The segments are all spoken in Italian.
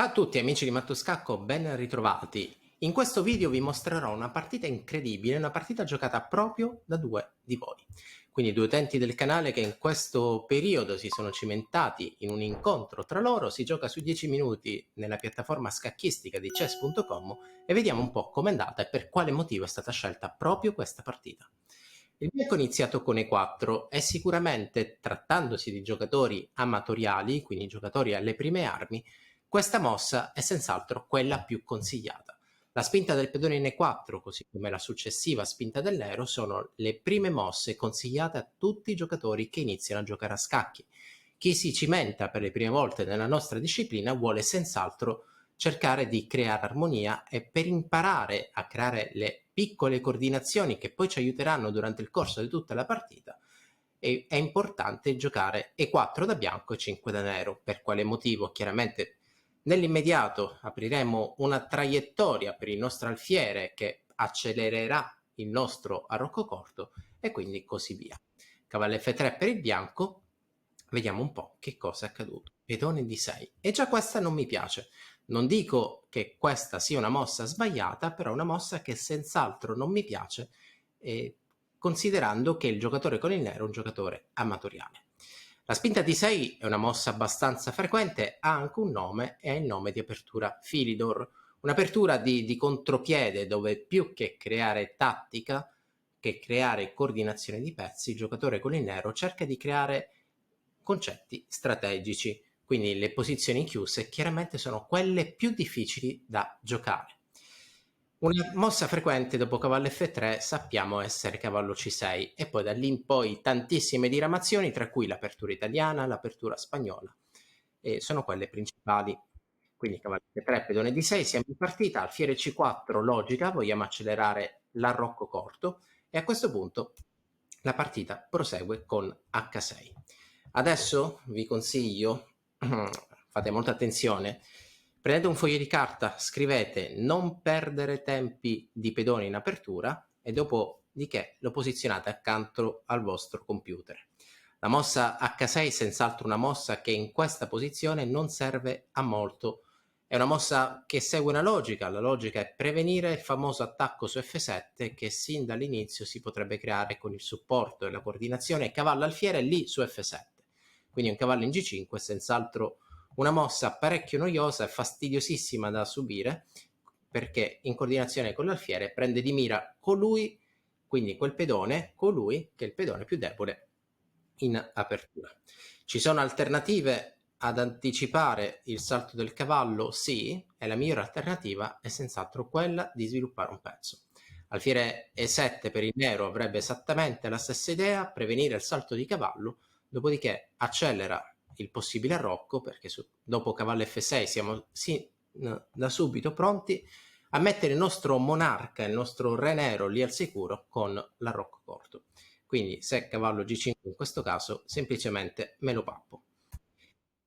Ciao a tutti amici di Mattoscacco, ben ritrovati. In questo video vi mostrerò una partita incredibile, una partita giocata proprio da due di voi. Quindi due utenti del canale che in questo periodo si sono cimentati in un incontro tra loro, si gioca su 10 minuti nella piattaforma scacchistica di chess.com e vediamo un po' com'è andata e per quale motivo è stata scelta proprio questa partita. Il bianco è iniziato con E4 e sicuramente, trattandosi di giocatori amatoriali, quindi giocatori alle prime armi, questa mossa è senz'altro quella più consigliata. La spinta del pedone in E4, così come la successiva spinta del nero, sono le prime mosse consigliate a tutti i giocatori che iniziano a giocare a scacchi. Chi si cimenta per le prime volte nella nostra disciplina vuole senz'altro cercare di creare armonia e per imparare a creare le piccole coordinazioni che poi ci aiuteranno durante il corso di tutta la partita, è importante giocare E4 da bianco e 5 da nero. Per quale motivo? Chiaramente nell'immediato apriremo una traiettoria per il nostro alfiere che accelererà il nostro arrocco corto e quindi così via. Cavallo F3 per il bianco, vediamo un po' che cosa è accaduto. Pedone D6 e già questa non mi piace. Non dico che questa sia una mossa sbagliata, però una mossa che senz'altro non mi piace, considerando che il giocatore con il nero è un giocatore amatoriale. La spinta D6 è una mossa abbastanza frequente, ha anche un nome, è il nome di apertura Philidor, un'apertura di contropiede dove più che creare tattica, che creare coordinazione di pezzi, il giocatore con il nero cerca di creare concetti strategici, quindi le posizioni chiuse chiaramente sono quelle più difficili da giocare. Una mossa frequente dopo cavallo F3 sappiamo essere cavallo C6 e poi da lì in poi tantissime diramazioni, tra cui l'apertura italiana, l'apertura spagnola, e sono quelle principali. Quindi cavallo F3, pedone D6, siamo in partita, alfiere C4, logica, vogliamo accelerare l'arrocco corto e a questo punto la partita prosegue con H6. Adesso vi consiglio, fate molta attenzione, prendete un foglio di carta, scrivete non perdere tempi di pedone in apertura e dopodiché lo posizionate accanto al vostro computer. La mossa H6 è senz'altro una mossa che in questa posizione non serve a molto. È una mossa che segue una logica, la logica è prevenire il famoso attacco su F7 che sin dall'inizio si potrebbe creare con il supporto e la coordinazione cavallo-alfiere lì su F7. Quindi un cavallo in G5 è senz'altro una mossa parecchio noiosa e fastidiosissima da subire perché in coordinazione con l'alfiere prende di mira colui, quindi quel pedone, colui che è il pedone più debole in apertura. Ci sono alternative ad anticipare il salto del cavallo? Sì, e la migliore alternativa è senz'altro quella di sviluppare un pezzo. Alfiere E7 per il nero avrebbe esattamente la stessa idea, prevenire il salto di cavallo, dopodiché accelera il possibile arrocco, perché dopo cavallo F6 siamo da subito pronti a mettere il nostro monarca, il nostro re nero lì al sicuro con l'arrocco corto. Quindi se cavallo G5 in questo caso semplicemente me lo pappo.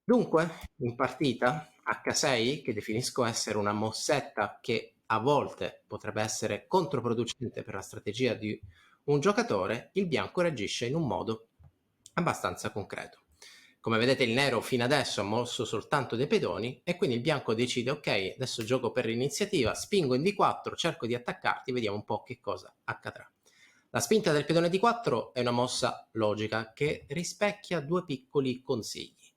Dunque in partita H6, che definisco essere una mossetta che a volte potrebbe essere controproducente per la strategia di un giocatore, il bianco reagisce in un modo abbastanza concreto. Come vedete il nero fino adesso ha mosso soltanto dei pedoni e quindi il bianco decide ok, adesso gioco per l'iniziativa, spingo in D4, cerco di attaccarti, vediamo un po' che cosa accadrà. La spinta del pedone D4 è una mossa logica che rispecchia due piccoli consigli.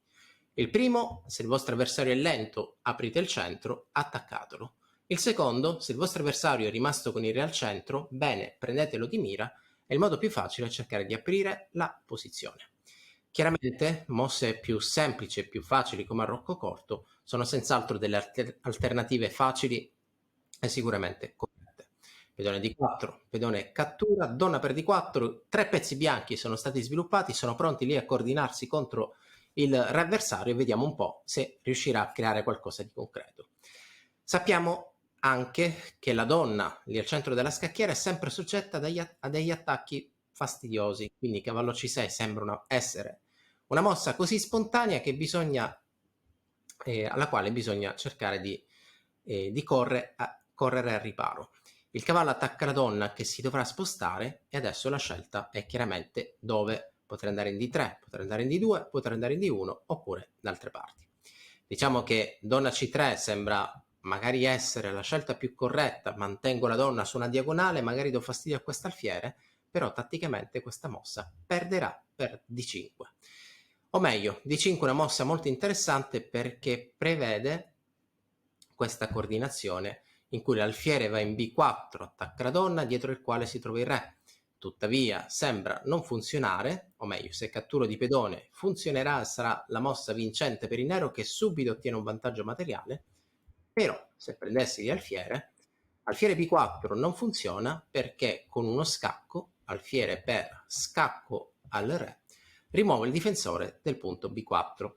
Il primo, se il vostro avversario è lento, aprite il centro, attaccatelo. Il secondo, se il vostro avversario è rimasto con il re al centro, bene, prendetelo di mira, e il modo più facile è cercare di aprire la posizione. Chiaramente, mosse più semplici e più facili come arrocco corto sono senz'altro delle alternative facili e sicuramente corrette. Pedone D4, pedone cattura, donna per D4, 3 pezzi bianchi sono stati sviluppati, sono pronti lì a coordinarsi contro il re avversario e vediamo un po' se riuscirà a creare qualcosa di concreto. Sappiamo anche che la donna lì al centro della scacchiera è sempre soggetta a degli attacchi fastidiosi, quindi cavallo C6 sembra essere una mossa così spontanea che alla quale bisogna cercare di correre al riparo. Il cavallo attacca la donna che si dovrà spostare e adesso la scelta è chiaramente dove potrà andare in D3, potrà andare in D2, potrà andare in D1 oppure da altre parti. Diciamo che donna C3 sembra magari essere la scelta più corretta, mantengo la donna su una diagonale, magari do fastidio a quest'alfiere, però tatticamente questa mossa perderà per D5. O meglio, D5 è una mossa molto interessante perché prevede questa coordinazione in cui l'alfiere va in B4, attacca la donna, dietro il quale si trova il re. Tuttavia sembra non funzionare, o meglio, se catturo di pedone funzionerà, sarà la mossa vincente per il nero che subito ottiene un vantaggio materiale, però se prendessi di alfiere B4 non funziona perché con uno scacco, alfiere per scacco al re, rimuove il difensore del punto B4.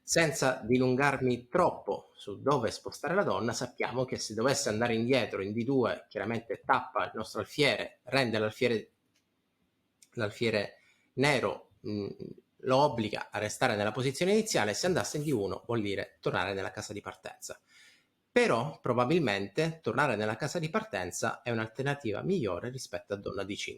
Senza dilungarmi troppo su dove spostare la donna, sappiamo che se dovesse andare indietro in D2, chiaramente tappa il nostro alfiere, rende l'alfiere nero, lo obbliga a restare nella posizione iniziale. Se andasse in D1 vuol dire tornare nella casa di partenza. Però probabilmente tornare nella casa di partenza è un'alternativa migliore rispetto a donna D5,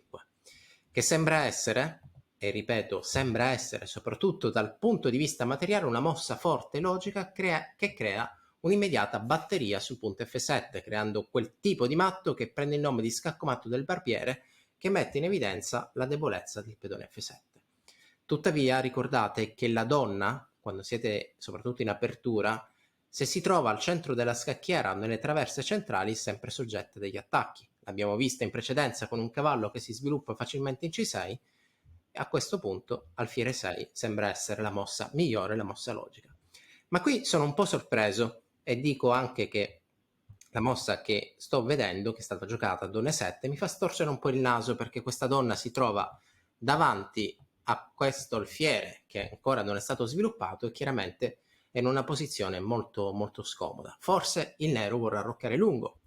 che sembra essere, e ripeto, sembra essere soprattutto dal punto di vista materiale una mossa forte e logica che crea un'immediata batteria sul punto F7, creando quel tipo di matto che prende il nome di scacco matto del barbiere, che mette in evidenza la debolezza del pedone F7. Tuttavia ricordate che la donna, quando siete soprattutto in apertura, se si trova al centro della scacchiera o nelle traverse centrali è sempre soggetta degli attacchi. L'abbiamo vista in precedenza con un cavallo che si sviluppa facilmente in C6 e a questo punto alfiere 6 sembra essere la mossa migliore, la mossa logica. Ma qui sono un po' sorpreso e dico anche che la mossa che sto vedendo, che è stata giocata a donna 7, mi fa storcere un po' il naso perché questa donna si trova davanti a questo alfiere che ancora non è stato sviluppato e chiaramente è in una posizione molto molto scomoda. Forse il nero vorrà arroccare lungo.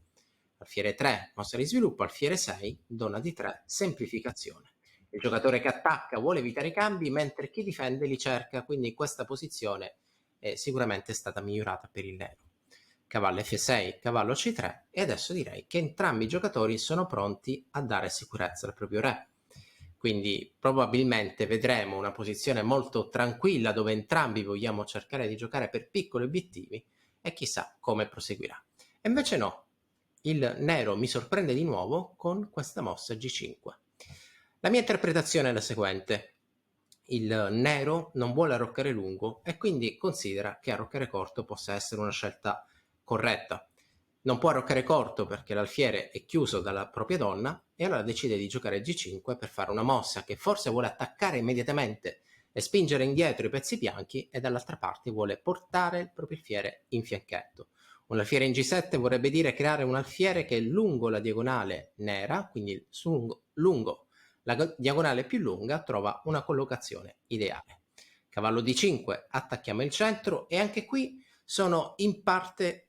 Alfiere 3, mossa di sviluppo, alfiere 6, donna di 3, semplificazione. Il giocatore che attacca vuole evitare i cambi, mentre chi difende li cerca, quindi questa posizione sicuramente è stata migliorata per il nero. Cavallo F6, cavallo C3 e adesso direi che entrambi i giocatori sono pronti a dare sicurezza al proprio re. Quindi probabilmente vedremo una posizione molto tranquilla dove entrambi vogliamo cercare di giocare per piccoli obiettivi e chissà come proseguirà. E invece no, il nero mi sorprende di nuovo con questa mossa G5. La mia interpretazione è la seguente: il nero non vuole arroccare lungo e quindi considera che arroccare corto possa essere una scelta corretta. Non può arroccare corto perché l'alfiere è chiuso dalla propria donna e allora decide di giocare G5 per fare una mossa che forse vuole attaccare immediatamente e spingere indietro i pezzi bianchi e dall'altra parte vuole portare il proprio alfiere in fianchetto. Un alfiere in G7 vorrebbe dire creare un alfiere che è lungo la diagonale nera, quindi lungo la diagonale più lunga trova una collocazione ideale. Cavallo D5, attacchiamo il centro e anche qui sono in parte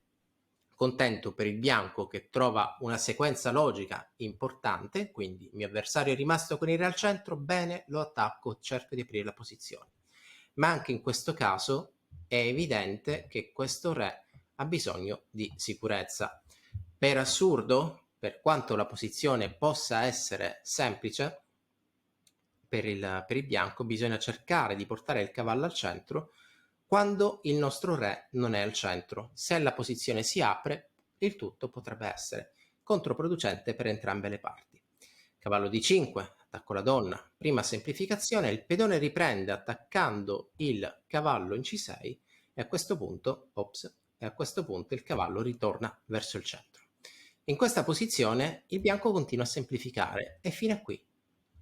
contento per il bianco che trova una sequenza logica importante, quindi il mio avversario è rimasto con il re al centro, bene, lo attacco, cerco di aprire la posizione. Ma anche in questo caso è evidente che questo re ha bisogno di sicurezza. Per assurdo, per quanto la posizione possa essere semplice, per il bianco bisogna cercare di portare il cavallo al centro quando il nostro re non è al centro. Se la posizione si apre, il tutto potrebbe essere controproducente per entrambe le parti. Cavallo D5, attacco la donna, prima semplificazione, il pedone riprende attaccando il cavallo in C6 e a questo punto il cavallo ritorna verso il centro. In questa posizione il bianco continua a semplificare e fino a qui,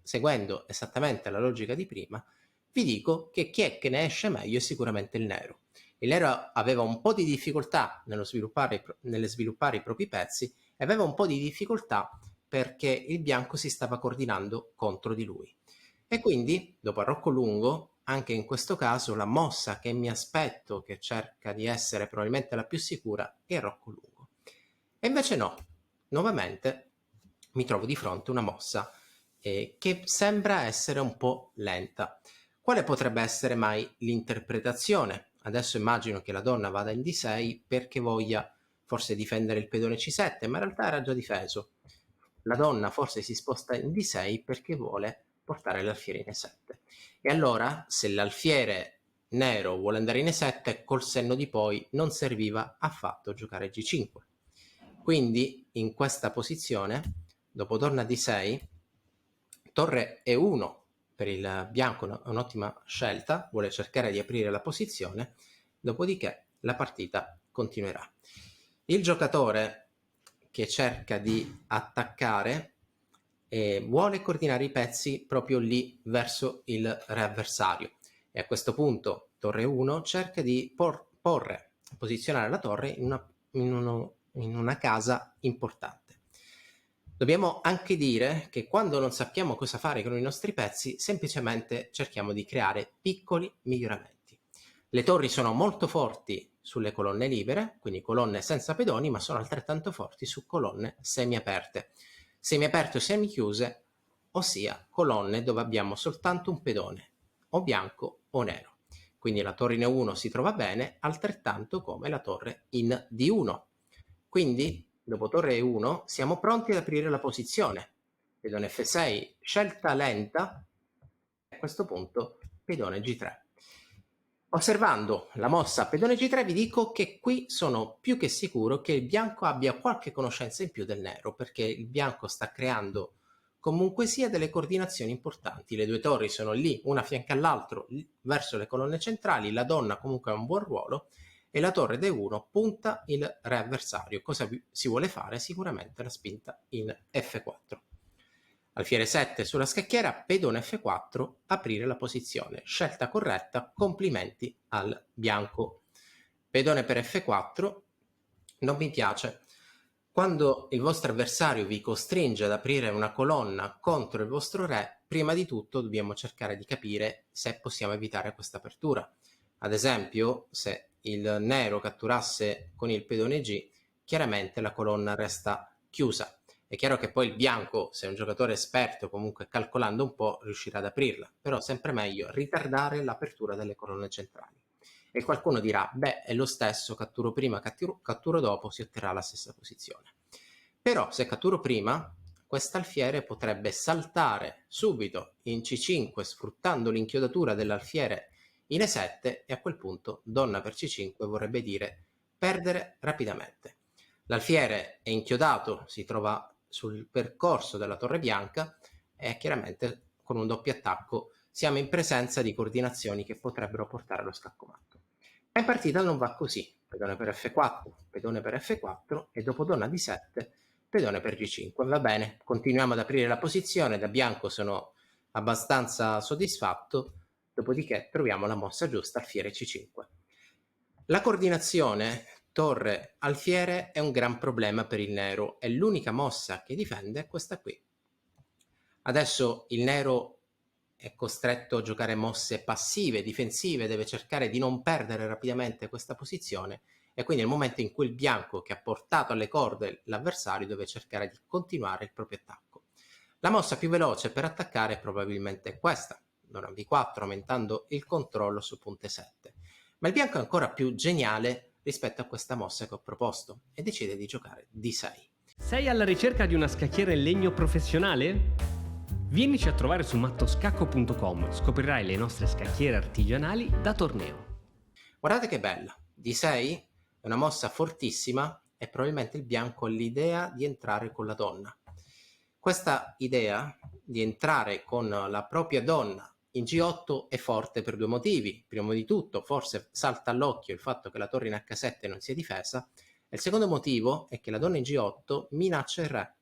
seguendo esattamente la logica di prima, vi dico che chi è che ne esce meglio è sicuramente il nero. Il nero aveva un po' di difficoltà nelle sviluppare i propri pezzi e aveva un po' di difficoltà perché il bianco si stava coordinando contro di lui. E quindi, dopo arrocco lungo, anche in questo caso la mossa che mi aspetto, che cerca di essere probabilmente la più sicura, è arrocco lungo. E invece no, nuovamente mi trovo di fronte a una mossa che sembra essere un po' lenta. Quale potrebbe essere mai l'interpretazione? Adesso immagino che la donna vada in D6 perché voglia forse difendere il pedone C7, ma in realtà era già difeso. La donna forse si sposta in D6 perché vuole portare l'alfiere in E7. E allora, se l'alfiere nero vuole andare in E7, col senno di poi non serviva affatto giocare G5. Quindi in questa posizione, dopo torna D6, torre E1 per il bianco è un'ottima scelta, vuole cercare di aprire la posizione, dopodiché la partita continuerà. Il giocatore che cerca di attaccare vuole coordinare i pezzi proprio lì verso il re avversario, e a questo punto torre 1 cerca di posizionare la torre in una casa importante. Dobbiamo anche dire che quando non sappiamo cosa fare con i nostri pezzi, semplicemente cerchiamo di creare piccoli miglioramenti. Le torri sono molto forti sulle colonne libere, quindi colonne senza pedoni, ma sono altrettanto forti su colonne semiaperte. Semiaperte o semichiuse, ossia colonne dove abbiamo soltanto un pedone, o bianco o nero. Quindi la torre in E1 si trova bene, altrettanto come la torre in D1. Quindi, dopo torre E1, siamo pronti ad aprire la posizione. Pedone F6, scelta lenta, a questo punto pedone G3. Osservando la mossa pedone G3 vi dico che qui sono più che sicuro che il bianco abbia qualche conoscenza in più del nero, perché il bianco sta creando comunque sia delle coordinazioni importanti. Le due torri sono lì, una a fianco all'altro, verso le colonne centrali, la donna comunque ha un buon ruolo, e la torre D1 punta il re avversario. Cosa si vuole fare? Sicuramente la spinta in F4. Alfiere 7 sulla scacchiera, pedone F4, aprire la posizione. Scelta corretta, complimenti al bianco. Pedone per F4, non mi piace. Quando il vostro avversario vi costringe ad aprire una colonna contro il vostro re, prima di tutto dobbiamo cercare di capire se possiamo evitare questa apertura. Ad esempio, se il nero catturasse con il pedone G, chiaramente la colonna resta chiusa. È chiaro che poi il bianco, se è un giocatore esperto, comunque calcolando un po', riuscirà ad aprirla, però sempre meglio ritardare l'apertura delle colonne centrali. E qualcuno dirà, beh, è lo stesso, catturo prima, catturo dopo, si otterrà la stessa posizione. Però se catturo prima, quest'alfiere potrebbe saltare subito in C5 sfruttando l'inchiodatura dell'alfiere in E7, e a quel punto donna per C5 vorrebbe dire perdere rapidamente. L'alfiere è inchiodato, si trova sul percorso della torre bianca, e chiaramente con un doppio attacco siamo in presenza di coordinazioni che potrebbero portare allo scacco matto. Ma in partita non va così. Pedone per F4, pedone per F4, e dopo donna D7, pedone per G5. Va bene, continuiamo ad aprire la posizione. Da bianco sono abbastanza soddisfatto, dopodiché troviamo la mossa giusta, alfiere C5. La coordinazione torre alfiere è un gran problema per il nero, e l'unica mossa che difende è questa qui. Adesso il nero è costretto a giocare mosse passive, difensive, deve cercare di non perdere rapidamente questa posizione, e quindi nel momento in cui il bianco, che ha portato alle corde l'avversario, deve cercare di continuare il proprio attacco. La mossa più veloce per attaccare è probabilmente questa, donna B4, aumentando il controllo su punte 7. Ma il bianco è ancora più geniale rispetto a questa mossa che ho proposto, e decide di giocare D6. Sei alla ricerca di una scacchiera in legno professionale? Vienici a trovare su mattoscacco.com, scoprirai le nostre scacchiere artigianali da torneo. Guardate che bella, D6 è una mossa fortissima, e probabilmente il bianco ha l'idea di entrare con la donna. Questa idea di entrare con la propria donna in G8 è forte per due motivi. Primo di tutto, forse salta all'occhio il fatto che la torre in H7 non sia difesa, e il secondo motivo è che la donna in G8 minaccia il re.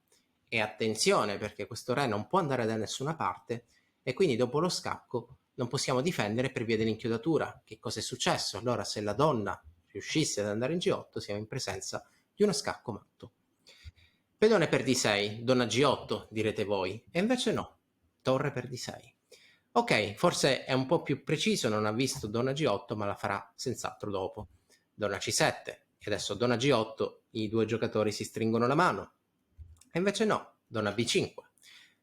E attenzione, perché questo re non può andare da nessuna parte, e quindi dopo lo scacco non possiamo difendere per via dell'inchiodatura. Che cosa è successo? Allora, se la donna riuscisse ad andare in G8, siamo in presenza di uno scacco matto. Pedone per D6, donna G8, direte voi, e invece no, torre per D6. Ok, forse è un po' più preciso, non ha visto donna G8, ma la farà senz'altro dopo. Donna C7, e adesso donna G8, i due giocatori si stringono la mano. E invece no, donna B5.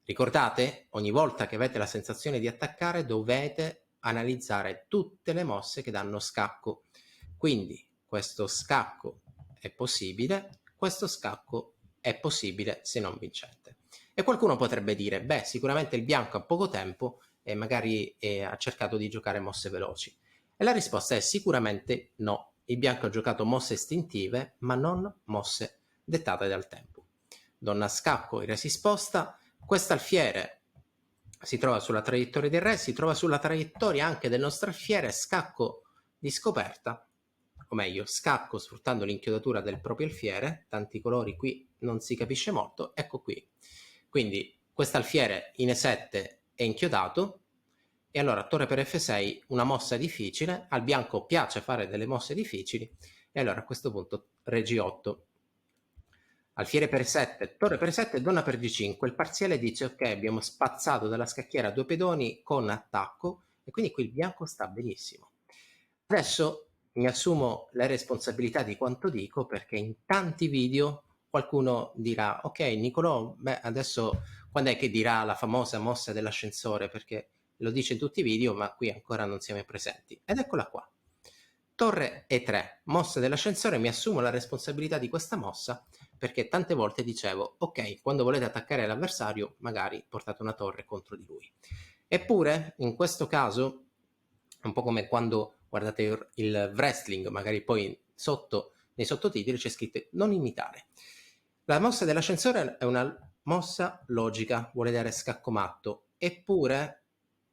Ricordate, ogni volta che avete la sensazione di attaccare dovete analizzare tutte le mosse che danno scacco. Quindi questo scacco è possibile, questo scacco è possibile se non vincente. E qualcuno potrebbe dire, beh, sicuramente il bianco ha poco tempo e magari ha cercato di giocare mosse veloci. E la risposta è sicuramente no. Il bianco ha giocato mosse istintive, ma non mosse dettate dal tempo. Donna a scacco, il re si sposta, quest'alfiere si trova sulla traiettoria del re, si trova sulla traiettoria anche del nostro alfiere, scacco di scoperta, o meglio, scacco sfruttando l'inchiodatura del proprio alfiere, tanti colori qui non si capisce molto, ecco qui. Quindi quest'alfiere in E7 è inchiodato, e allora torre per F6, una mossa difficile, al bianco piace fare delle mosse difficili, e allora a questo punto re G8. Alfiere per 7, torre per 7, donna per G5. Il parziale dice ok, abbiamo spazzato dalla scacchiera 2 pedoni con attacco e quindi qui il bianco sta benissimo. Adesso mi assumo la responsabilità di quanto dico, perché in tanti video qualcuno dirà ok Nicolò, beh adesso quando è che dirà la famosa mossa dell'ascensore, perché lo dice in tutti i video ma qui ancora non siamo presenti. Ed eccola qua. Torre E3, mossa dell'ascensore, mi assumo la responsabilità di questa mossa perché tante volte dicevo ok, quando volete attaccare l'avversario magari portate una torre contro di lui. Eppure in questo caso è un po' come quando guardate il wrestling, magari poi sotto nei sottotitoli c'è scritto non imitare. La mossa dell'ascensore è una mossa logica, vuole dare scacco matto, eppure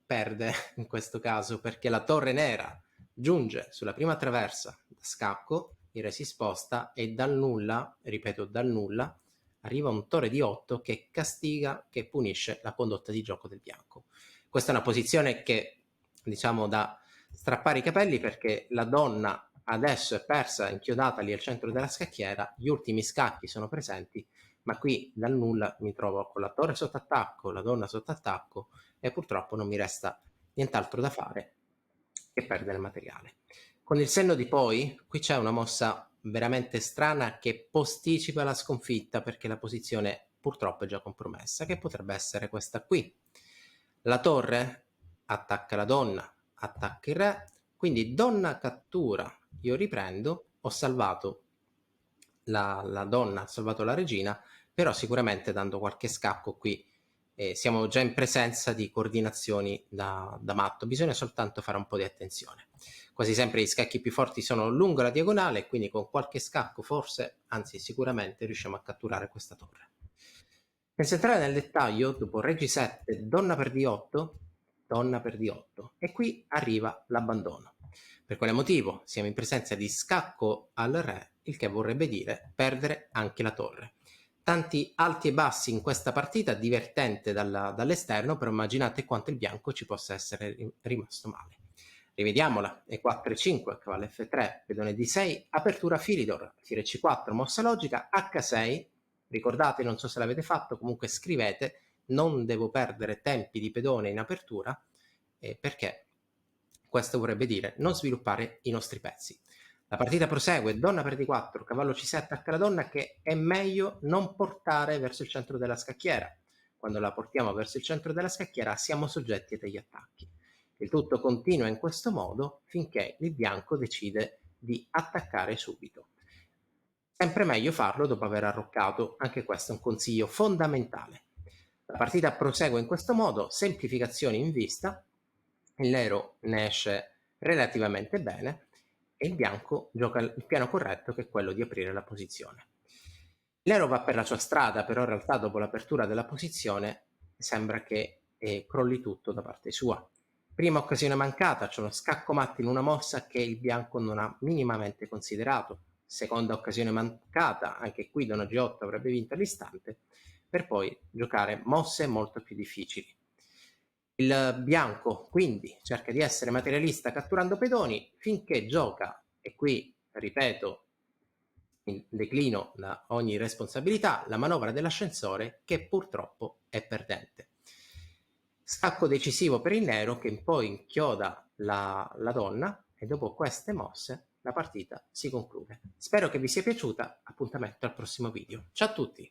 perde in questo caso perché la torre nera giunge sulla prima traversa da scacco, il re si sposta e dal nulla, ripeto dal nulla, arriva un torre di 8 che castiga, che punisce la condotta di gioco del bianco. Questa è una posizione che diciamo da strappare i capelli, perché la donna adesso è persa, inchiodata lì al centro della scacchiera, gli ultimi scacchi sono presenti, ma qui dal nulla mi trovo con la torre sotto attacco, la donna sotto attacco e purtroppo non mi resta nient'altro da fare che perdere materiale. Con il senno di poi, qui c'è una mossa veramente strana che posticipa la sconfitta perché la posizione purtroppo è già compromessa, che potrebbe essere questa qui. La torre attacca la donna, attacca il re, quindi donna cattura, io riprendo, ho salvato la donna, ho salvato la regina, però sicuramente dando qualche scacco qui siamo già in presenza di coordinazioni da matto, bisogna soltanto fare un po' di attenzione. Quasi sempre gli scacchi più forti sono lungo la diagonale, quindi con qualche scacco forse, anzi sicuramente riusciamo a catturare questa torre. Per entrare nel dettaglio, dopo re G7, donna per D8, donna per D8, e qui arriva l'abbandono. Per quale motivo? Siamo in presenza di scacco al re, il che vorrebbe dire perdere anche la torre. Tanti alti e bassi in questa partita, divertente dall'esterno, però immaginate quanto il bianco ci possa essere rimasto male. Rivediamola, E4 E5, cavallo F3, pedone D6, apertura Philidor, alfiere C4, mossa logica, H6, ricordate, non so se l'avete fatto, comunque scrivete, non devo perdere tempi di pedone in apertura, perché questo vorrebbe dire non sviluppare i nostri pezzi. La partita prosegue, donna per D4, cavallo C7 attacca la donna, che è meglio non portare verso il centro della scacchiera. Quando la portiamo verso il centro della scacchiera siamo soggetti a degli attacchi. Il tutto continua in questo modo finché il bianco decide di attaccare subito. Sempre meglio farlo dopo aver arroccato, anche questo è un consiglio fondamentale. La partita prosegue in questo modo, semplificazioni in vista, il nero ne esce relativamente bene e il bianco gioca il piano corretto, che è quello di aprire la posizione. Il nero va per la sua strada, però in realtà dopo l'apertura della posizione sembra che crolli tutto da parte sua. Prima occasione mancata, c'è uno scacco matto in una mossa che il bianco non ha minimamente considerato. Seconda occasione mancata, anche qui donna G8 avrebbe vinto all'istante, per poi giocare mosse molto più difficili. Il bianco quindi cerca di essere materialista catturando pedoni finché gioca, e qui ripeto in declino da ogni responsabilità, la manovra dell'ascensore, che purtroppo è perdente. Scacco decisivo per il nero, che poi inchioda la donna, e dopo queste mosse la partita si conclude. Spero che vi sia piaciuta, appuntamento al prossimo video. Ciao a tutti!